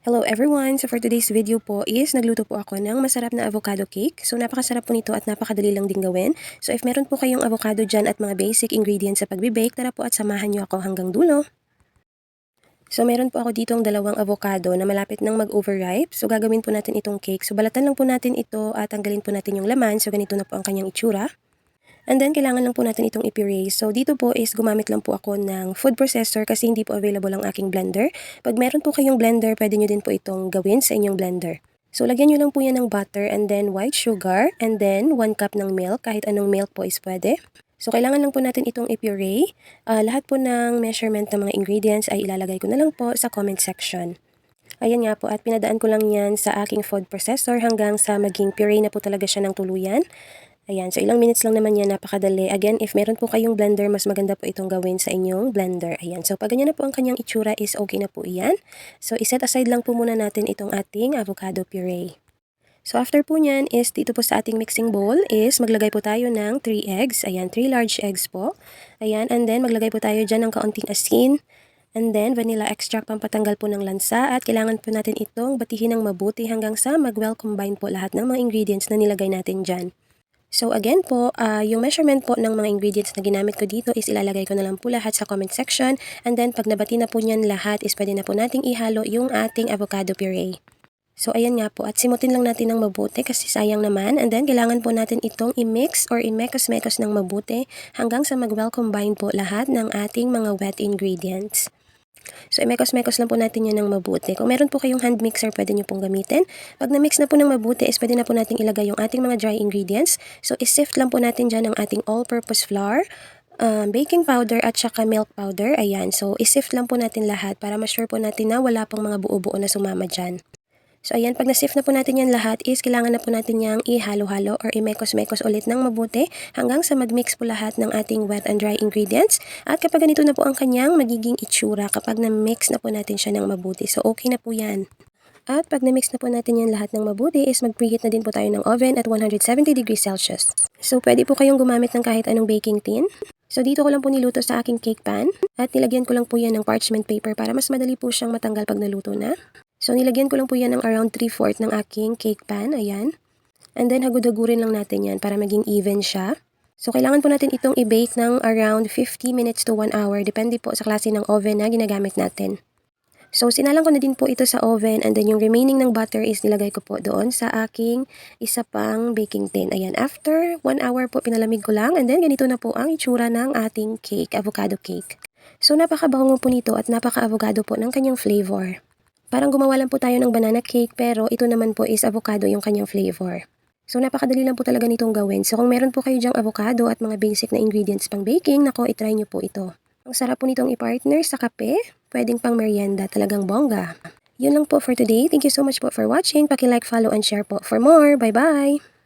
Hello everyone! So for today's video po is nagluto po ako ng masarap na avocado cake. So napakasarap po nito at napakadali lang din gawin. So if meron po kayong avocado dyan at mga basic ingredients sa pagbe-bake, tara po at samahan nyo ako hanggang dulo. So meron po ako ditong dalawang avocado na malapit nang mag-overripe. So gagawin po natin itong cake. So balatan lang po natin ito at tanggalin po natin yung laman. So ganito na po ang kanyang itsura. And then, kailangan lang po natin itong i-puree. So, dito po is gumamit lang po ako ng food processor kasi hindi po available ang aking blender. Pag meron po kayong blender, pwede nyo din po itong gawin sa inyong blender. So, lagyan nyo lang po yan ng butter and then white sugar and then 1 cup ng milk. Kahit anong milk po is pwede. So, kailangan lang po natin itong i-puree. Lahat po ng measurement ng mga ingredients ay ilalagay ko na lang po sa comment section. Ayan nga po at pinadaan ko lang yan sa aking food processor hanggang sa maging puree na po talaga siya ng tuluyan. Ayan, so ilang minutes lang naman yan, napakadali. Again, if meron po kayong blender, mas maganda po itong gawin sa inyong blender. Ayan, so pag ganyan na po ang kanyang itsura is okay na po iyan. So iset aside lang po muna natin itong ating avocado puree. So after po nyan is dito po sa ating mixing bowl is maglagay po tayo ng 3 eggs. Ayan, 3 large eggs po. Ayan, and then maglagay po tayo dyan ng kaunting asin. And then vanilla extract pampatanggal po ng lansa at kailangan po natin itong batihin ng mabuti hanggang sa mag-well combine po lahat ng mga ingredients na nilagay natin dyan. So again po, yung measurement po ng mga ingredients na ginamit ko dito is ilalagay ko na lang po lahat sa comment section. And then pag nabati na po niyan lahat is pwede na po nating ihalo yung ating avocado puree. So ayan nga po at simutin lang natin ng mabuti kasi sayang naman. And then kailangan po natin itong i-mix or i-mekos-mekos ng mabuti hanggang sa mag-well combine po lahat ng ating mga wet ingredients. So, imekos-mekos lang po natin yan ng mabuti. Kung meron po kayong hand mixer, pwede nyo pong gamitin. Pag na-mix na po ng mabuti, is pwede na po natin ilagay yung ating mga dry ingredients. So, isift lang po natin dyan ang ating all-purpose flour, baking powder at saka milk powder. Ayan. So, isift lang po natin lahat para ma-sure po natin na wala pang mga buo-buo na sumama dyan. So ayan, pag na-sift na po natin yan lahat is kailangan na po natin yang ihalo-halo or imekos-mekos ulit ng mabuti hanggang sa mag-mix po lahat ng ating wet and dry ingredients. At kapag ganito na po ang kanyang magiging itsura kapag na-mix na po natin siya ng mabuti. So okay na po yan. At pag na-mix na po natin yan lahat ng mabuti is mag-preheat na din po tayo ng oven at 170 degrees Celsius. So pwede po kayong gumamit ng kahit anong baking tin. So dito ko lang po niluto sa aking cake pan at nilagyan ko lang po yan ng parchment paper para mas madali po siyang matanggal pag naluto na. So, nilagyan ko lang po yan ng around 3/4 ng aking cake pan. Ayan. And then, hagod-hagurin lang natin yan para maging even siya. So, kailangan po natin itong i-bake ng around 50 minutes to 1 hour. Depende po sa klase ng oven na ginagamit natin. So, sinalang ko na din po ito sa oven. And then, yung remaining ng butter is nilagay ko po doon sa aking isa pang baking tin. Ayan. After 1 hour po, pinalamig ko lang. And then, ganito na po ang itsura ng ating cake, avocado cake. So, napakabango po nito at napaka-avocado po ng kanyang flavor. Parang gumawa lang po tayo ng banana cake pero ito naman po is avocado yung kanyang flavor. So napakadali lang po talaga nitong gawin. So kung meron po kayo dyang avocado at mga basic na ingredients pang baking, nako, itry nyo po ito. Ang sarap po nitong i-partner sa kape, pwedeng pang merienda, talagang bongga. Yun lang po for today. Thank you so much po for watching. Paki-like, follow, and share po for more. Bye-bye!